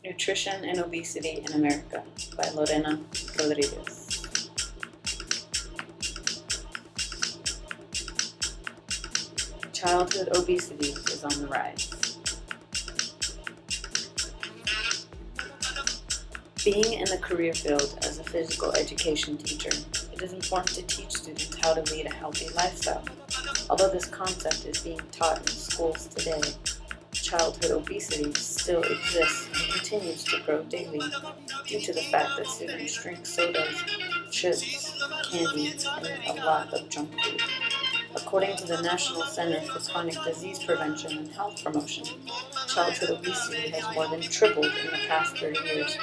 Nutrition and Obesity in America by Lorena Rodriguez. Childhood obesity is on the rise. Being in the career field as a physical education teacher, it is important to teach students how to lead a healthy lifestyle. Although this concept is being taught in schools today, childhood obesity still exists and continues to grow daily due to the fact that students drink sodas, chips, candy, and a lot of junk food. According to the National Center for Chronic Disease Prevention and Health Promotion, childhood obesity has more than tripled in the past 30 years.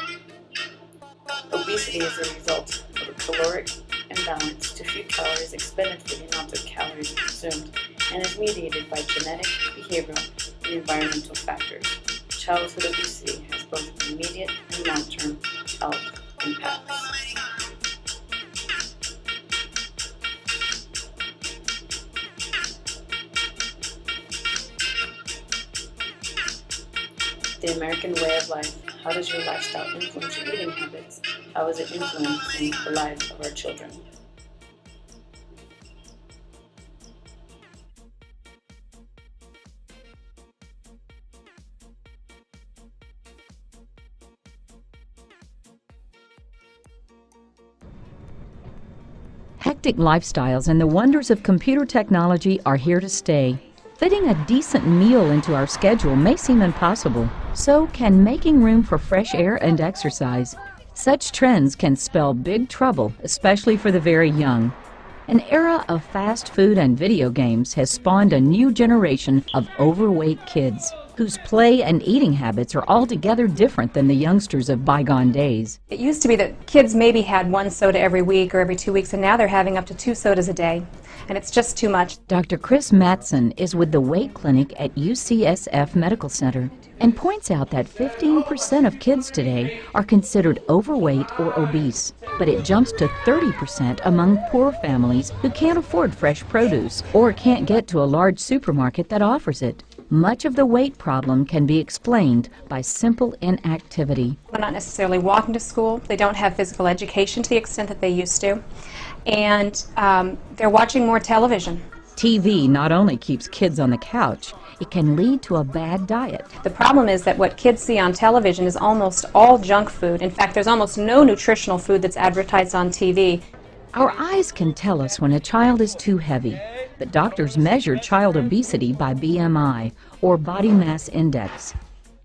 Obesity is a result of a caloric imbalance to feed calories expended for the amount of calories consumed and is mediated by genetic, behavioral, and environmental factors. Childhood obesity has both immediate and long-term health impacts. The American way of life. How does your lifestyle influence your eating habits? How is it influencing the lives of our children? Hectic lifestyles and the wonders of computer technology are here to stay. Fitting a decent meal into our schedule may seem impossible. So can making room for fresh air and exercise. Such trends can spell big trouble, especially for the very young. An era of fast food and video games has spawned a new generation of overweight kids, whose play and eating habits are altogether different than the youngsters of bygone days. It used to be that kids maybe had one soda every week or every 2 weeks, and now they're having up to 2 sodas a day. And it's just too much. Dr. Chris Matson is with the Weight Clinic at UCSF Medical Center and points out that 15% of kids today are considered overweight or obese, but it jumps to 30% among poor families who can't afford fresh produce or can't get to a large supermarket that offers it. Much of the weight problem can be explained by simple inactivity. They're not necessarily walking to school. They don't have physical education to the extent that they used to. And they're watching more television. TV not only keeps kids on the couch, it can lead to a bad diet. The problem is that what kids see on television is almost all junk food. In fact, there's almost no nutritional food that's advertised on TV. Our eyes can tell us when a child is too heavy, but doctors measure child obesity by BMI, or body mass index.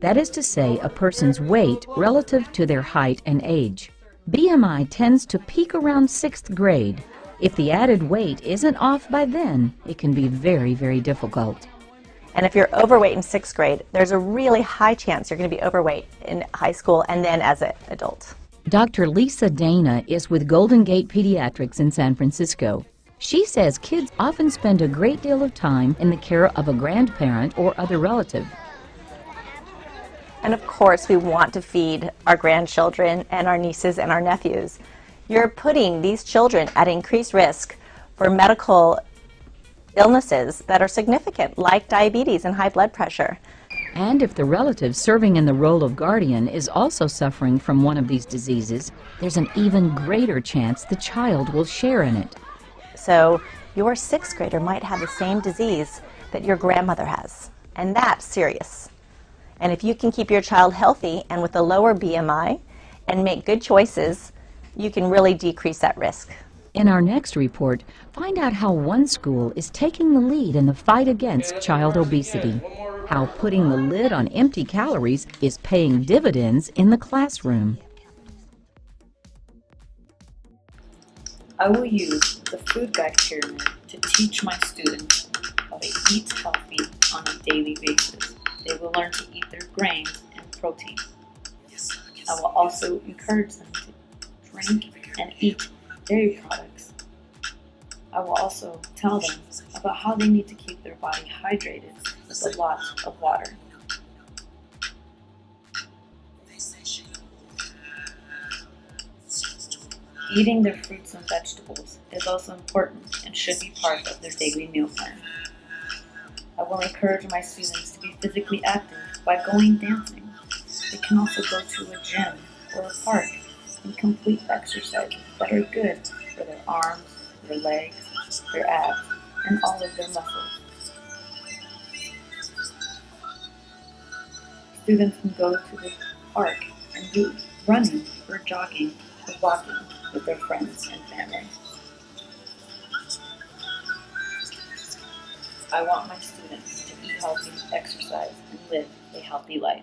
That is to say, a person's weight relative to their height and age. BMI tends to peak around 6th grade. If the added weight isn't off by then, it can be very, very difficult. And if you're overweight in 6th grade, there's a really high chance you're going to be overweight in high school and then as an adult. Dr. Lisa Dana is with Golden Gate Pediatrics in San Francisco. She says kids often spend a great deal of time in the care of a grandparent or other relative. And of course, we want to feed our grandchildren and our nieces and our nephews. You're putting these children at increased risk for medical illnesses that are significant, like diabetes and high blood pressure. And if the relative serving in the role of guardian is also suffering from one of these diseases, there's an even greater chance the child will share in it. So your 6th grader might have the same disease that your grandmother has, and that's serious. And if you can keep your child healthy and with a lower BMI and make good choices, you can really decrease that risk. In our next report, find out how one school is taking the lead in the fight against child obesity, how putting the lid on empty calories is paying dividends in the classroom. I will use the food guide pyramid to teach my students how to eat healthy on a daily basis. They will learn to eat their grains and protein. I will also encourage them to drink and eat dairy products. I will also tell them about how they need to keep their body hydrated with a lot of water. Eating their fruits and vegetables is also important and should be part of their daily meal plan. I will encourage my students to be physically active by going dancing. They can also go to a gym or a park and complete exercises that are good for their arms, their legs, their abs, and all of their muscles. Students can go to the park and do running or jogging or walking with their friends and family. I want my students to eat healthy, exercise, and live a healthy life.